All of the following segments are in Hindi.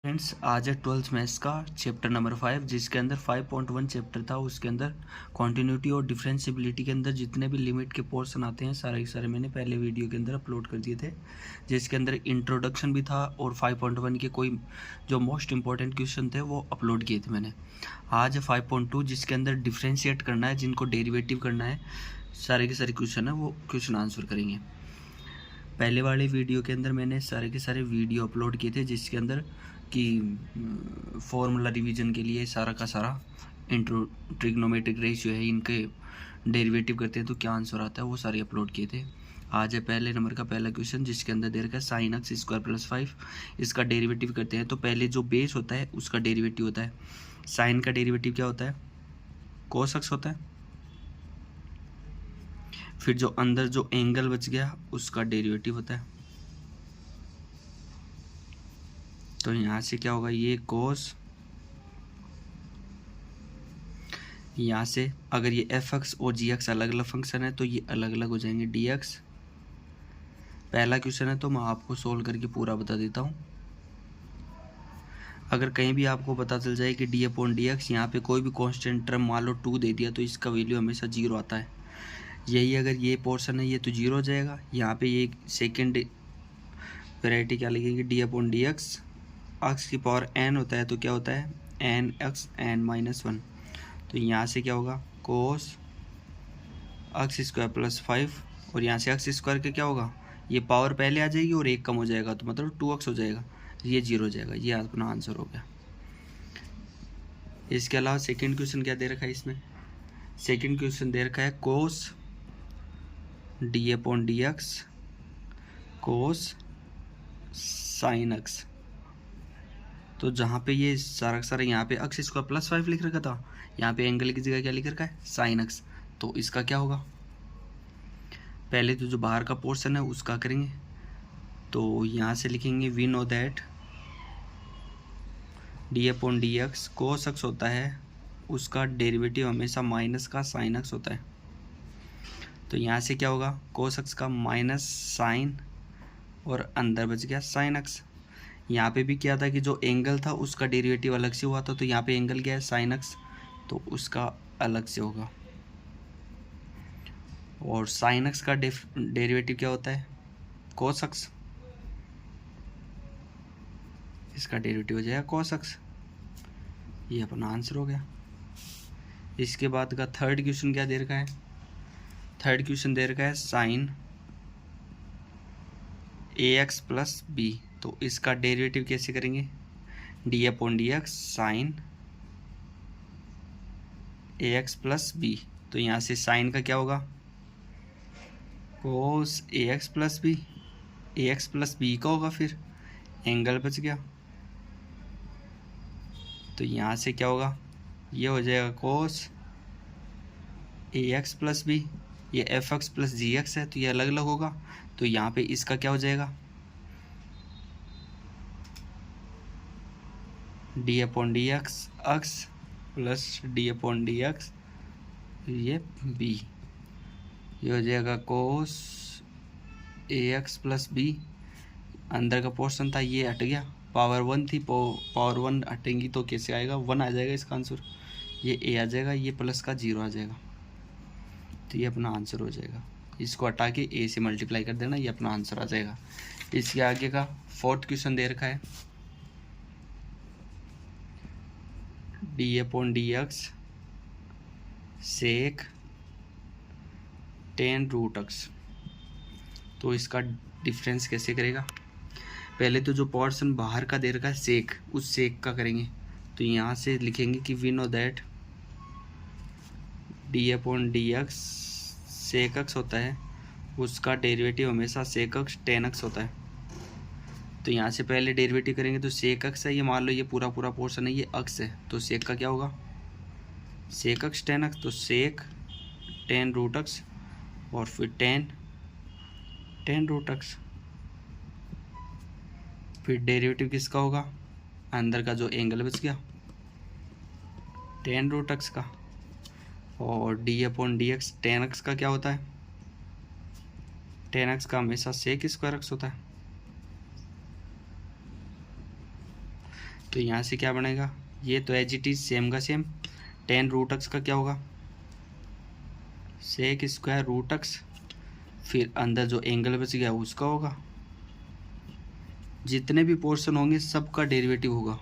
फ्रेंड्स, आज है 12th मैथ्स का चैप्टर नंबर 5, जिसके अंदर 5.1 चैप्टर था। उसके अंदर कॉन्टिन्यूटी और डिफरेंशिएबिलिटी के अंदर जितने भी लिमिट के पोर्शन आते हैं सारे के सारे मैंने पहले वीडियो के अंदर अपलोड कर दिए थे, जिसके अंदर इंट्रोडक्शन भी था और 5.1 के कोई जो मोस्ट इंपॉर्टेंट क्वेश्चन थे वो अपलोड किए थे मैंने। आज है 5.2, जिसके अंदर डिफ्रेंशिएट करना है, जिनको डेरिवेटिव करना है, सारे के सारे क्वेश्चन है वो क्वेश्चन आंसर करेंगे। पहले वाले वीडियो के अंदर मैंने सारे के सारे वीडियो अपलोड किए थे, जिसके अंदर कि फॉर्मूला रिवीजन के लिए सारा का सारा ट्रिग्नोमेट्रिक रेशियो है, इनके डेरिवेटिव करते हैं तो क्या आंसर आता है, वो सारे अपलोड किए थे। आज है पहले नंबर का पहला क्वेश्चन, जिसके अंदर दे रखा है साइन एक्स स्क्वायर प्लस 5। इसका डेरिवेटिव करते हैं तो पहले जो बेस होता है उसका डेरिवेटिव होता है। साइन का डेरिवेटिव क्या होता है? कोस एक्स होता है। फिर जो अंदर जो एंगल बच गया उसका डेरिवेटिव होता है। तो यहाँ से क्या होगा, ये कोस, यहाँ से अगर ये एफ एक्स और जी एक्स अलग अलग फंक्शन है तो ये अलग अलग हो जाएंगे डी एक्स। पहला क्वेश्चन है तो मैं आपको सोल्व करके पूरा बता देता हूँ। अगर कहीं भी आपको पता चल जाए कि डी अपॉन डी एक्स, यहाँ पे कोई भी कांस्टेंट टर्म मान लो 2 दे दिया तो इसका वैल्यू हमेशा 0 आता है। यही अगर ये पोर्शन है ये तो 0 हो जाएगा। यहाँ पे ये सेकेंड वेराइटी क्या लिखेंगे, D upon d x, x की पावर एन होता है तो क्या होता है एन एक्स एन माइनस 1। तो यहाँ से क्या होगा कोस एक्स स्क्वायर प्लस 5, और यहाँ से एक्स स्क्वायर का क्या होगा, ये पावर पहले आ जाएगी और एक कम हो जाएगा तो मतलब 2x हो जाएगा, ये 0 हो जाएगा। ये अपना आंसर हो गया। इसके अलावा सेकंड क्वेश्चन क्या दे रखा है इसमें, सेकंड क्वेश्चन दे रखा है कोस डी अपॉन डी एक्स कोस साइन एक्स। तो जहाँ पे ये सारा सारा यहाँ पे एक्स स्क्वायर प्लस 5 लिख रखा था, यहाँ पे एंगल की जगह क्या लिख रखा है साइन एक्स। तो इसका क्या होगा, पहले तो जो बाहर का पोर्शन है उसका करेंगे। तो यहाँ से लिखेंगे we know that d upon d x cos x होता है, उसका डेरिवेटिव हमेशा माइनस का साइन एक्स होता है। तो यहाँ से क्या होगा कोस एक्स का माइनस साइन और अंदर बच गया साइन एक्स। यहाँ पे भी क्या था कि जो एंगल था उसका डेरिवेटिव अलग से हुआ था, तो यहाँ पे एंगल क्या है साइन एक्स, तो उसका अलग से होगा। और साइन एक्स का डेरिवेटिव क्या होता है कोस एक्स, इसका डेरिवेटिव हो जाएगा कोस एक्स। ये अपना आंसर हो गया। इसके बाद का थर्ड क्वेश्चन क्या दे रखा है, थर्ड क्वेश्चन दे रखा है sine a x plus b. तो इसका डेरिवेटिव कैसे करेंगे, d upon d x sine a x plus b. तो यहाँ से साइन का क्या होगा cos a x plus b, a x plus b का होगा, फिर एंगल बच गया। तो यहाँ से क्या होगा, ये हो जाएगा कोस ए एक्स प्लस बी, ये एफ एक्स प्लस जी एक्स है तो ये अलग अलग होगा। तो यहाँ पे इसका क्या हो जाएगा D upon d x x plus D upon d x, ये बी, ये हो जाएगा कोस ए एक्स प्लस बी। अंदर का पोर्शन था ये हट गया, पावर 1 थी, पावर 1 हटेंगी तो कैसे आएगा 1 आ जाएगा इसका आंसर, ये ए आ जाएगा, ये प्लस का 0 आ जाएगा। तो ये अपना आंसर हो जाएगा। इसको हटा के ए से मल्टीप्लाई कर देना, ये अपना आंसर आ जाएगा। इसके आगे का फोर्थ क्वेश्चन दे रखा है d upon d x sec ten root x. तो इसका डिफरेंस कैसे करेगा, पहले तो जो पोर्शन बाहर का दे रखा है सेक, उस सेक का करेंगे। तो यहाँ से लिखेंगे कि we know that d upon d x sec x होता है, उसका डेरिवेटिव हमेशा सेक एक्स टेन एक्स होता है। तो यहाँ से पहले डेरिवेटिव करेंगे तो सेक एक्स है, ये मान लो ये पूरा पूरा पोर्शन है, ये एक्स है, तो सेक का क्या होगा सेक एक्स टेन एक्स, तो सेक टेन रूट एक्स और फिर टेन रूट एक्स। फिर डेरिवेटिव किसका होगा, अंदर का जो एंगल बच गया टेन रूट एक्स का, और D upon d x ten x का क्या होता है टेन एक्स का हमेशा सेक स्क्वायर एक्स होता है। तो यहाँ से क्या बनेगा, ये तो एज इट इज सेम का सेम, टेन रूट एक्स का क्या होगा, सेक स्क्वायर रूट एक्स, फिर अंदर जो एंगल बच गया उसका होगा, जितने भी पोर्शन होंगे सबका डेरिवेटिव होगा।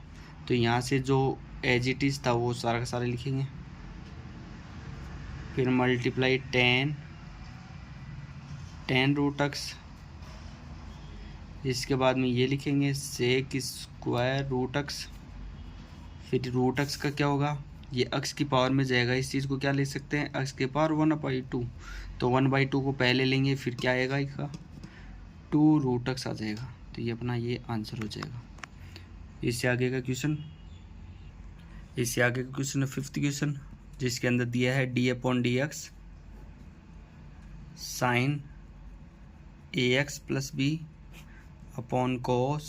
तो यहाँ से जो एज इट इज था वो सारा का सारा लिखेंगे, फिर मल्टीप्लाई टेन रूट एक्स, इसके बाद में ये लिखेंगे सेक स्क्वायर रूट एक्स, फिर रूट एक्स का क्या होगा, ये एक्स की पावर में जाएगा, इस चीज़ को क्या ले सकते हैं, एक्स की पावर 1/2, तो 1/2 को पहले लेंगे, फिर क्या आएगा इसका 2 रूट एक्स आ जाएगा। तो ये अपना ये आंसर हो जाएगा। इससे आगे का क्वेश्चन, इससे आगे का क्वेश्चन है 5th क्वेश्चन, जिसके अंदर दिया है d/dx sine ax + b upon cos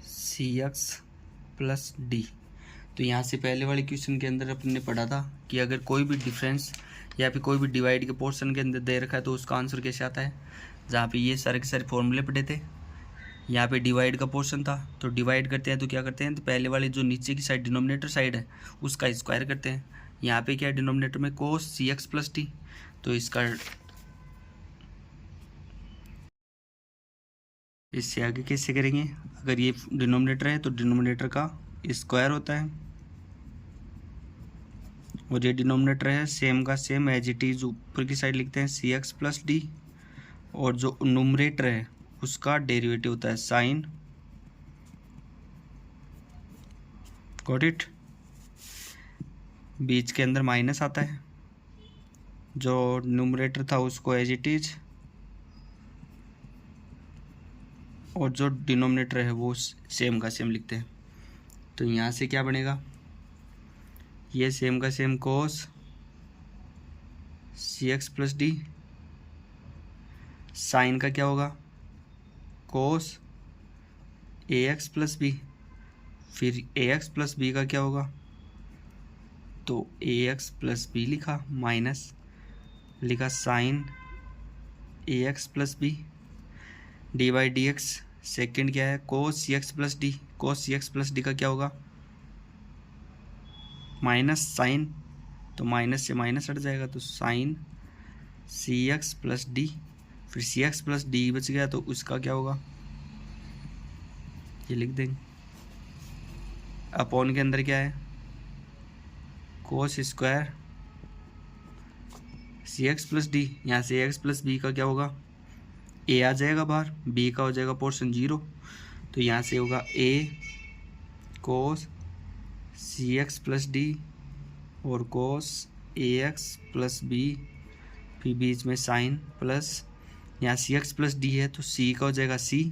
cx + d। तो यहाँ से पहले वाले क्वेश्चन के अंदर अपने ने पढ़ा था कि अगर कोई भी डिफरेंस या फिर कोई भी डिवाइड के पोर्शन के अंदर दे रखा है तो उसका आंसर कैसे आता है, जहाँ पे ये सारे के सारे फॉर्मूले पढ़े थे। यहाँ पे डिवाइड का पोर्शन था, तो डिवाइड करते हैं तो क्या करते हैं, तो पहले वाले जो नीचे की साइड डिनोमिनेटर साइड है उसका स्क्वायर करते हैं। यहाँ पे क्या है डिनोमिनेटर में cos cx + d, तो इसका इससे आगे कैसे करेंगे, अगर ये डिनोमिनेटर है तो डिनोमिनेटर का स्क्वायर होता है, और ये डिनोमिनेटर है सेम का सेम एज इट इज ऊपर की साइड लिखते हैं cx + d, और जो न्यूमरेटर है उसका डेरिवेटिव होता है साइन, गॉट इट। बीच के अंदर माइनस आता है, जो न्यूमरेटर था उसको एज इट इज, और जो डिनोमिनेटर है वो सेम का सेम लिखते हैं। तो यहाँ से क्या बनेगा, ये सेम का same cos cx + d, sine का क्या होगा cos ax + b, फिर ax + b का क्या होगा, तो ax + b लिखा, माइनस लिखा sine ax + b, d/dx second क्या है cos cx + d, cos cx + d का क्या होगा माइनस साइन, तो माइनस से माइनस हट जाएगा, तो साइन cx + d, फिर cx + d बच गया तो उसका क्या होगा, ये लिख देंगे। अपॉन के अंदर क्या है cos स्क्वायर cx + d, यहाँ से ax + b का क्या होगा, a आ जाएगा बाहर, b का हो जाएगा पोर्शन 0, तो यहाँ से होगा a cos cx + d और cos ax + b, फिर बीच में साइन प्लस, यहाँ cx + d है तो c का हो जाएगा c,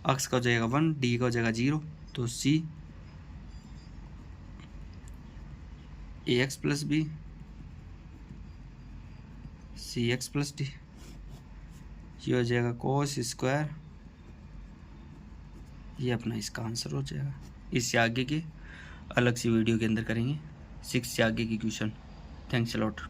x का हो जाएगा 1, d का हो जाएगा 0, तो c ax + b cx + d, ये हो जाएगा cos स्क्वायर, ये अपना इसका आंसर हो जाएगा। इससे आगे के अलग सी वीडियो के अंदर करेंगे 6 से आगे की क्वेश्चन। Thanks a lot.